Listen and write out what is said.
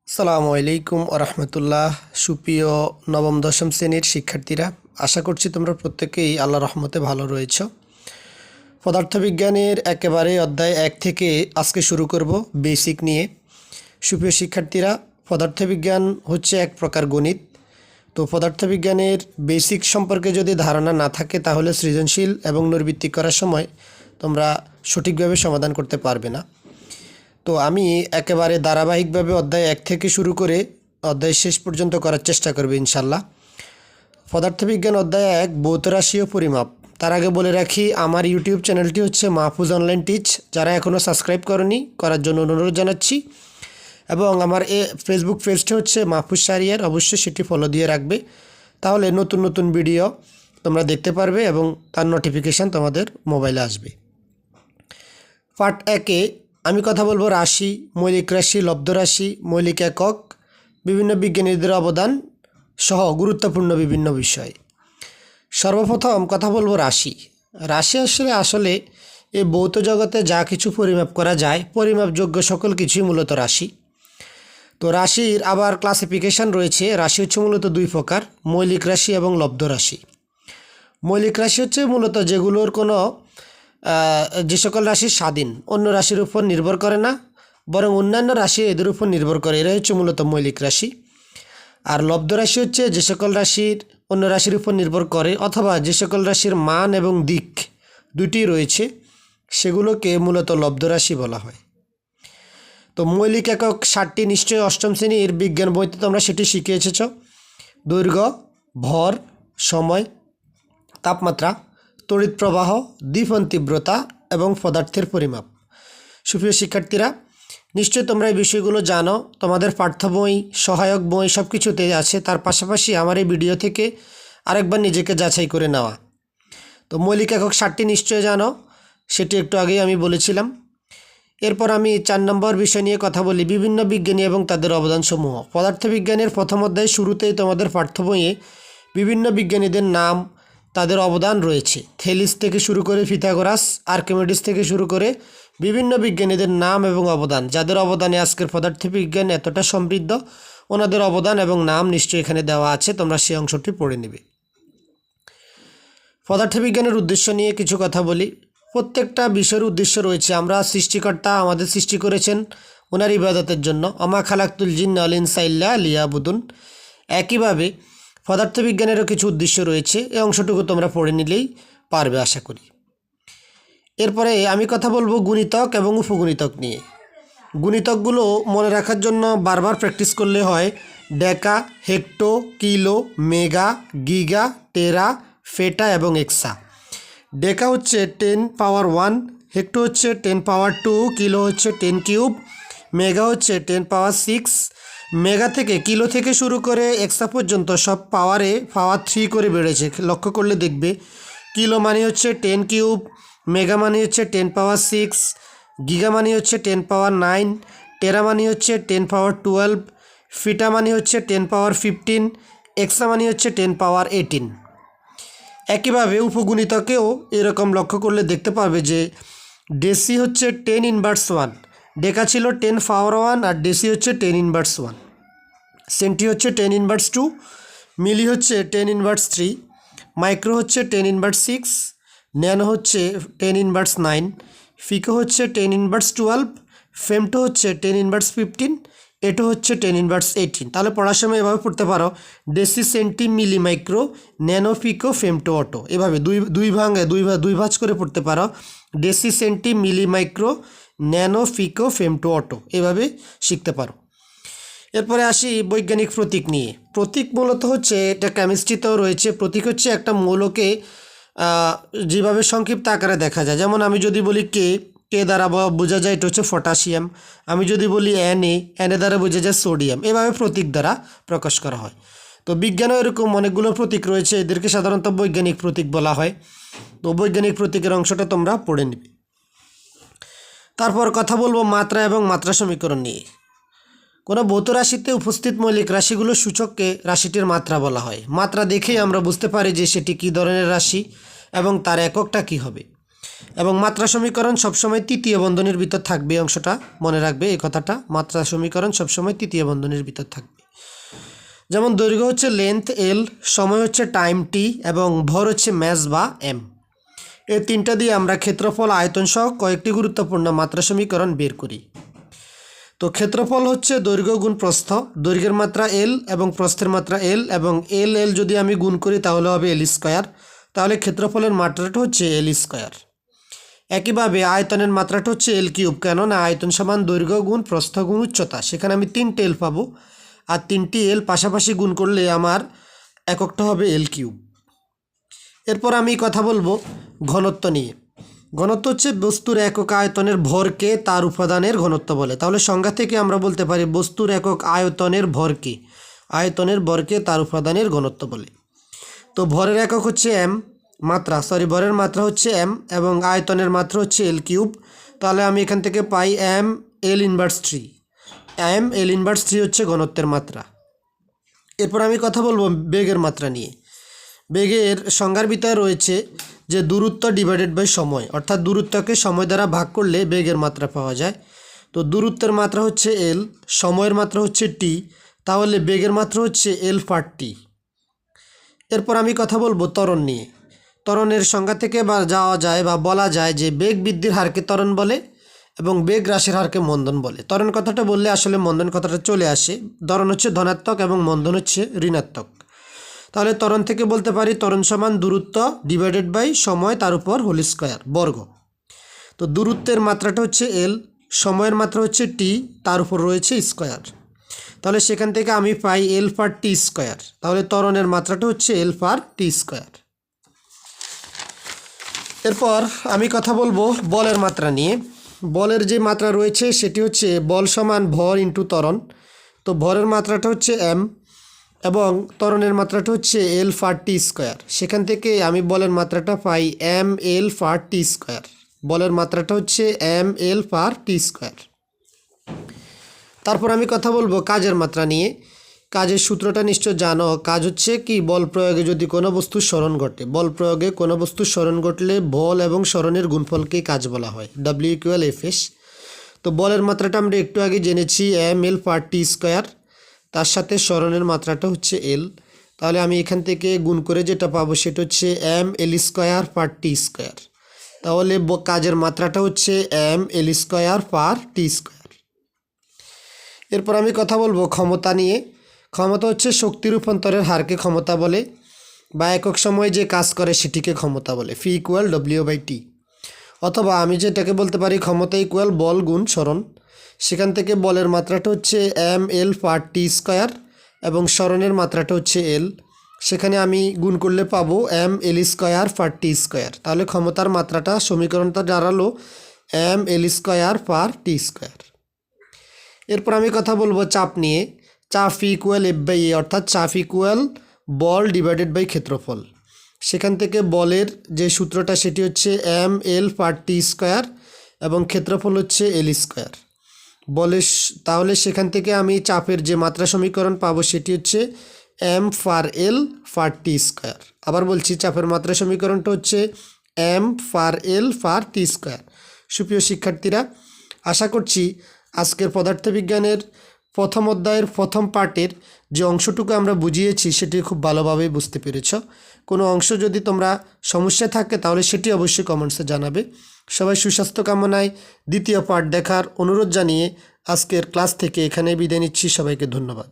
আসসালামু আলাইকুম রহমতুল্লাহ। সুপ্রিয় নবম দশম শ্রেণীর শিক্ষার্থীরা, আশা করছি তোমরা প্রত্যেকেই আল্লাহ রহমতে ভালো রয়েছ। পদার্থবিজ্ঞানের একেবারে অধ্যায় 1 থেকে আজকে শুরু করব বেসিক নিয়ে। সুপ্রিয় শিক্ষার্থীরা, পদার্থবিজ্ঞান হচ্ছে এক প্রকার গণিত। তো পদার্থবিজ্ঞানের বেসিক সম্পর্কে যদি ধারণা না থাকে তাহলে সৃজনশীল এবং নৈর্বৃত্তিক করার সময় তোমরা সঠিকভাবে সমাধান করতে পারবে না। তো আমি একেবারে ধারাবাহিকভাবে অধ্যায় 1 থেকে শুরু করে অধ্যায় শেষ পর্যন্ত করার চেষ্টা করব ইনশাল্লাহ। পদার্থবিজ্ঞান অধ্যায় 1 ভৌত রাশি ও পরিমাপ। তার আগে বলে রাখি, আমার ইউটিউব চ্যানেলটি হচ্ছে মাহফুজ অনলাইন টিচ। যারা এখনও সাবস্ক্রাইব করনি, করার জন্য অনুরোধ জানাচ্ছি। এবং আমার ফেসবুক পেজটি হচ্ছে মাহফুজ শাহরিয়ার, অবশ্যই সেটি ফলো দিয়ে রাখবে। তাহলে নতুন নতুন ভিডিও তোমরা দেখতে পারবে এবং তার নোটিফিকেশান তোমাদের মোবাইলে আসবে। পার্ট 1-এ আমি কথা বলবো রাশি, মৌলিক রাশি, লব্ধ রাশি, মৌলিক একক, বিভিন্ন বিজ্ঞানীদের অবদান সহ গুরুত্বপূর্ণ বিভিন্ন বিষয়। সর্বপ্রথম কথা বলবো রাশি। রাশি আসলে এই ভৌত জগতে যা কিছু পরিমাপ করা যায়, পরিমাপযোগ্য সকল কিছুই মূলত রাশি। তো রাশির আবার ক্লাসিফিকেশান রয়েছে। রাশি হচ্ছে মূলত দুই প্রকার, মৌলিক রাশি এবং লব্ধ রাশি। মৌলিক রাশি হচ্ছে মূলত যেগুলোর কোনো যে সকল রাশি স্বাধীন, অন্য রাশির উপর নির্ভর করে না, বরং অন্যান্য রাশি এদের উপর নির্ভর করে, এরা হচ্ছে মূলত মৌলিক রাশি। আর লব্ধ রাশি হচ্ছে যে সকল রাশির অন্য রাশির উপর নির্ভর করে অথবা যে সকল রাশির মান এবং দিক দুটি রয়েছে, সেগুলোকে মূলত লব্ধ রাশি বলা হয়। তো মৌলিক একক 60টি নিশ্চয়ই অষ্টম শ্রেণীর বিজ্ঞান বইতে তোমরা সেটি শিখে এসেছ। দৈর্ঘ্য, ভর, সময়, তাপমাত্রা, তড়িৎ প্রবাহ, দীপন তীব্রতা এবং পদার্থের পরিমাপ। সুপ্রিয় শিক্ষার্থীরা, নিশ্চয়ই তোমরা এই বিষয়গুলো জানো। তোমাদের পাঠ্য বই, সহায়ক বই সব কিছুতে আছে। তার পাশাপাশি আমার এই ভিডিও থেকে আরেকবার নিজেকে যাচাই করে নেওয়া। তো মৌলিক একক 60টি নিশ্চয় জানো, সেটি একটু আগেই আমি বলেছিলাম। এরপর আমি 4 নম্বর বিষয় নিয়ে কথা বলি, বিভিন্ন বিজ্ঞানী এবং তাদের অবদানসমূহ। পদার্থবিজ্ঞানের প্রথম অধ্যায় শুরুতেই তোমাদের পাঠ্য বইয়ে বিভিন্ন বিজ্ঞানীদের নাম, তাদের অবদান রয়েছে। থেলিস থেকে শুরু করে পিথাগোরাস, আর্কিমিডিস থেকে শুরু করে বিভিন্ন বিজ্ঞানীদের নাম এবং অবদান, যাদের অবদানে আজকের পদার্থবিজ্ঞান এতটা সমৃদ্ধ, ওনাদের অবদান এবং নাম নিশ্চয়ই এখানে দেওয়া আছে। তোমরা সেই অংশটি পড়ে নেবে। পদার্থবিজ্ঞানের উদ্দেশ্য নিয়ে কিছু কথা বলি। প্রত্যেকটা বিষয়ের উদ্দেশ্য রয়েছে। আমরা সৃষ্টিকর্তা আমাদের সৃষ্টি করেছেন ওনার ইবাদতের জন্য। আমা খালাকতুল জিন্না ওয়াল ইনসা ইল্লা লিয়াবুদুন। একইভাবে পদার্থবিজ্ঞানেরও কিছু উদ্দেশ্য রয়েছে। এই অংশটুকু তোমরা পড়ে নিলেই পারবে আশা করি। এরপরে আমি কথা বলবো গুণিতক এবং উপগুণিতক নিয়ে। গুণিতকগুলো মনে রাখার জন্য বারবার প্র্যাকটিস করলে হয়। ডেকা, হেক্টো, কিলো, মেগা, গিগা, টেরা, ফেটা এবং এক্সা। ডেকা হচ্ছে 10 পাওয়ার 1, হেক্টো হচ্ছে 10 পাওয়ার 2, কিলো হচ্ছে 10 কিউব, মেগা হচ্ছে 10 পাওয়ার 6। মেগা থেকে, কিলো থেকে শুরু করে এক্সা পর্যন্ত সব পাওয়ারে পাওয়ার 3 করে বেড়েছে। লক্ষ্য করলে দেখবে কিলো মানে হচ্ছে 10 কিউব, মেগা মানে হচ্ছে 10 পাওয়ার 6, গিগা মানে হচ্ছে 10 পাওয়ার 9, টেরা মানে হচ্ছে 10 পাওয়ার 12, ফিটা মানে হচ্ছে 10 পাওয়ার 15, এক্সা মানে হচ্ছে 10 পাওয়ার 18। একইভাবে উপগুণিতকেও এরকম লক্ষ্য করলে দেখতে পাবে যে ডেসি হচ্ছে 10 ইনভার্স 1, ডেকা ছিল 10 পাওয়ার 1 আর ডেসি হচ্ছে 10 ইনভার্স 1, সেন্টি হচ্ছে 10 ইনভার্স 2, মিলি হচ্ছে 10 ইনভার্স 3, মাইক্রো হচ্ছে 10 ইনভার্স 6, ন্যানো হচ্ছে 10 ইনভার্স 9, ফিকো হচ্ছে 10 ইনভার্স 12, ফেমটো হচ্ছে 10 ইনভার্স 15, এটো হচ্ছে 10 ইনভার্স 18। তাহলে পড়ার সময় এভাবে পড়তে পারো, ডেসি, সেন্টি, মিলি, মাইক্রো, ন্যানো, ফিকো, ফেমটো, অটো। এভাবে দুই ভাঁজ করে পড়তে পারো। ডেসি, সেন্টি, মিলি, মাইক্রো, ন্যানো, ফিকো, ফেমটো, অটো, এভাবে শিখতে পারো। এরপরে আসি বৈজ্ঞানিক প্রতীক নিয়ে। প্রতীক মূলত হচ্ছে, এটা কেমিস্ট্রিতেও রয়েছে। প্রতীক হচ্ছে একটা মৌলকে যেভাবে সংক্ষিপ্ত আকারে দেখা যায়। যেমন আমি যদি বলি কে দ্বারা বোঝা যায় এটা হচ্ছে পটাশিয়াম। আমি যদি বলি এন এ দ্বারা বোঝা যায় সোডিয়াম। এভাবে প্রতীক দ্বারা প্রকাশ করা হয়। তো বিজ্ঞানেও এরকম অনেকগুলো প্রতীক রয়েছে, এদেরকে সাধারণত বৈজ্ঞানিক প্রতীক বলা হয়। তো বৈজ্ঞানিক প্রতীকের অংশটা তোমরা পড়ে নেবে। তারপর কথা বলবো মাত্রা এবং মাত্রা সমীকরণ নিয়ে। কোনো ভৌত রাশিতে উপস্থিত মৌলিক রাশিগুলো সূচককে রাশিটির মাত্রা বলা হয়। মাত্রা দেখেই আমরা বুঝতে পারি যে সেটি কী ধরনের রাশি এবং তার এককটা কী হবে। এবং মাত্রা সমীকরণ সবসময় তৃতীয় বন্ধনীর ভিতর থাকবে, এই অংশটা মনে রাখবে, এই কথাটা, মাত্রা সমীকরণ সবসময় তৃতীয় বন্ধনীর ভিতর থাকবে। যেমন দৈর্ঘ্য হচ্ছে লেন্থ এল, সময় হচ্ছে টাইম টি, এবং ভর হচ্ছে ম্যাস বা এম। এই তিনটা দিয়ে আমরা ক্ষেত্রফল, আয়তন সহ কয়েকটি গুরুত্বপূর্ণ মাত্রা সমীকরণ বের করি। তো ক্ষেত্রফল হচ্ছে দৈর্ঘ্য গুণ প্রস্থ, দৈর্ঘ্যের মাত্রা এল এবং প্রস্থের মাত্রা এল, এবং এল এল যদি আমি গুণ করি তাহলে হবে এল স্কোয়ার, তাহলে ক্ষেত্রফলের মাত্রাটা হচ্ছে এল স্কোয়ার। একইভাবে আয়তনের মাত্রাটা হচ্ছে এল কিউব, কেননা আয়তন সমান দৈর্ঘ্য গুণ প্রস্থ গুণ উচ্চতা, সেখানে আমি 3টে এল পাবো, আর 3টি এল পাশাপাশি গুণ করলে আমার এককটা হবে এল কিউব। এরপর আমি কথা বলবো ঘনত্ব নিয়ে। ঘনত্ব হচ্ছে বস্তুর একক আয়তনের ভরকে তার উপাদানের ঘনত্ব বলে। তাহলে সংজ্ঞা থেকে আমরা বলতে পারি বস্তুর একক আয়তনের ভরকে, আয়তনের ভরকে তার উপাদানের ঘনত্ব বলে। তো ভরের একক হচ্ছে এম, ভরের মাত্রা হচ্ছে এম, এবং আয়তনের মাত্রা হচ্ছে এল কিউব। তাহলে আমি এখান থেকে পাই M L inverse 3, M L inverse 3 হচ্ছে ঘনত্বের মাত্রা। এরপর আমি কথা বলবো বেগের মাত্রা নিয়ে। বেগের সংজ্ঞার ভিতরে রয়েছে যে দূরত্ব ডিভাইডেড বাই সময়, অর্থাৎ দূরত্বকে সময় দ্বারা ভাগ করলে বেগের মাত্রা পাওয়া যায়। তো দূরত্বের মাত্রা হচ্ছে এল, সময়ের মাত্রা হচ্ছে টি, তাহলে বেগের মাত্রা হচ্ছে এল ফার টি। এরপর আমি কথা বলবো ত্বরণ নিয়ে। ত্বরণের সংজ্ঞা থেকে যাওয়া যায় বা বলা যায় যে বেগ বৃদ্ধির হারকে ত্বরণ বলে এবং বেগ হ্রাসের হারকে মন্দন বলে। ত্বরণ কথাটা বললে আসলে মন্দন কথাটা চলে আসে। ত্বরণ হচ্ছে ধনাত্মক এবং মন্দন হচ্ছে ঋণাত্মক। তাহলে ত্বরণ থেকে বলতে পারি ত্বরণ সমান দূরত্ব ডিভাইডেড বাই সময় তার উপর হোল স্কোয়ার বর্গ। তো দূরত্বের মাত্রাটা হচ্ছে এল, সময়ের মাত্রা হচ্ছে টি, তার উপর রয়েছে স্কোয়ার। তাহলে সেখান থেকে আমি পাই এল ফার টি স্কোয়ার। তাহলে ত্বরণের মাত্রাটা হচ্ছে এল ফার টি স্কোয়ার। এরপর আমি কথা বলবো বলের মাত্রা নিয়ে। বলের যে মাত্রা রয়েছে সেটি হচ্ছে বল সমান ভর ইন্টু ত্বরণ। তো ভরের মাত্রাটা হচ্ছে এম এবং ত্বরণের মাত্রাটা হচ্ছে এল ফার টি স্কোয়ার। সেখান থেকে আমি বলের মাত্রাটা পাই এম এল ফার টি স্কোয়ার। বলের মাত্রাটা হচ্ছে এম এল ফার টি স্কোয়ার। তারপর আমি কথা বলবো কাজের মাত্রা নিয়ে। কাজের সূত্রটা নিশ্চয় জানো। কাজ হচ্ছে কি, বল প্রয়োগে যদি কোনো বস্তুর স্মরণ ঘটে, বল প্রয়োগে কোনো বস্তুর স্মরণ ঘটলে বল এবং স্মরণের গুণফলকেই কাজ বলা হয়, ডাব্লিউ ইকুয়াল এফ এস। তো বলের মাত্রাটা আমরা একটু আগে জেনেছি এম এল ফার টি স্কোয়ার, তার সাথে স্মরণের মাত্রাটা হচ্ছে এল। তাহলে আমি এখান থেকে গুণ করে যেটা পাবো সেটা হচ্ছে এম এল স্কোয়ার ফার টি স্কোয়ার। তাহলে কাজের মাত্রাটা হচ্ছে এম এল স্কোয়ার ফার টি স্কোয়ার। এরপর আমি কথা বলবো ক্ষমতা নিয়ে। ক্ষমতা হচ্ছে শক্তি রূপান্তরের হারকে ক্ষমতা বলে, বা একক সময়ে যে কাজ করে সেটিকে ক্ষমতা বলে, ফি ইকুয়াল ডব্লিউ বাই টি। অথবা আমি যেটাকে বলতে পারি ক্ষমতা ইকুয়াল বল গুণ স্মরণ। সেখান থেকে বলের মাত্রাটা হচ্ছে এম এল ফার টি স্কোয়ার এবং স্মরণের মাত্রাটা হচ্ছে এল। সেখানে আমি গুণ করলে পাবো এম এল স্কোয়ার ফার টি স্কোয়ার। তাহলে ক্ষমতার মাত্রাটা সমীকরণটা দাঁড়ালো এম এল স্কোয়ার ফার টি স্কোয়ার। এরপর আমি কথা বলবো চাপ নিয়ে। চাপ ইকুয়াল এফ বাই এ, অর্থাৎ চাপ ইকুয়াল বল ডিভাইডেড বাই ক্ষেত্রফল। সেখান থেকে বলের যে সূত্রটা সেটি হচ্ছে এম এল ফার টি স্কোয়ার এবং ক্ষেত্রফল হচ্ছে এল স্কোয়ার। তাহলে সেখান থেকে আমি চাপের যে মাত্রা সমীকরণ পাবো সেটি হচ্ছে এম ফার এল ফার টি স্কোয়ার। আবার বলছি, চাপের মাত্রা সমীকরণটা হচ্ছে এম ফার এল ফার টি স্কোয়ার। সুপ্রিয় শিক্ষার্থীরা, আশা করছি আজকের পদার্থবিজ্ঞানের প্রথম অধ্যায়ের প্রথম পার্টের যে অংশটুকু আমরা বুঝিয়েছি সেটি খুব ভালোভাবেই বুঝতে পেরেছ। কোনো অংশ যদি তোমরা সমস্যা থাকে তাহলে সেটি অবশ্যই কমেন্টসে জানাবে। সবাই সুস্বাস্থ্য কামনায় দ্বিতীয় পার্ট দেখার অনুরোধ জানিয়ে আজকের ক্লাস থেকে এখানে বিদায় নিচ্ছি। সবাইকে ধন্যবাদ।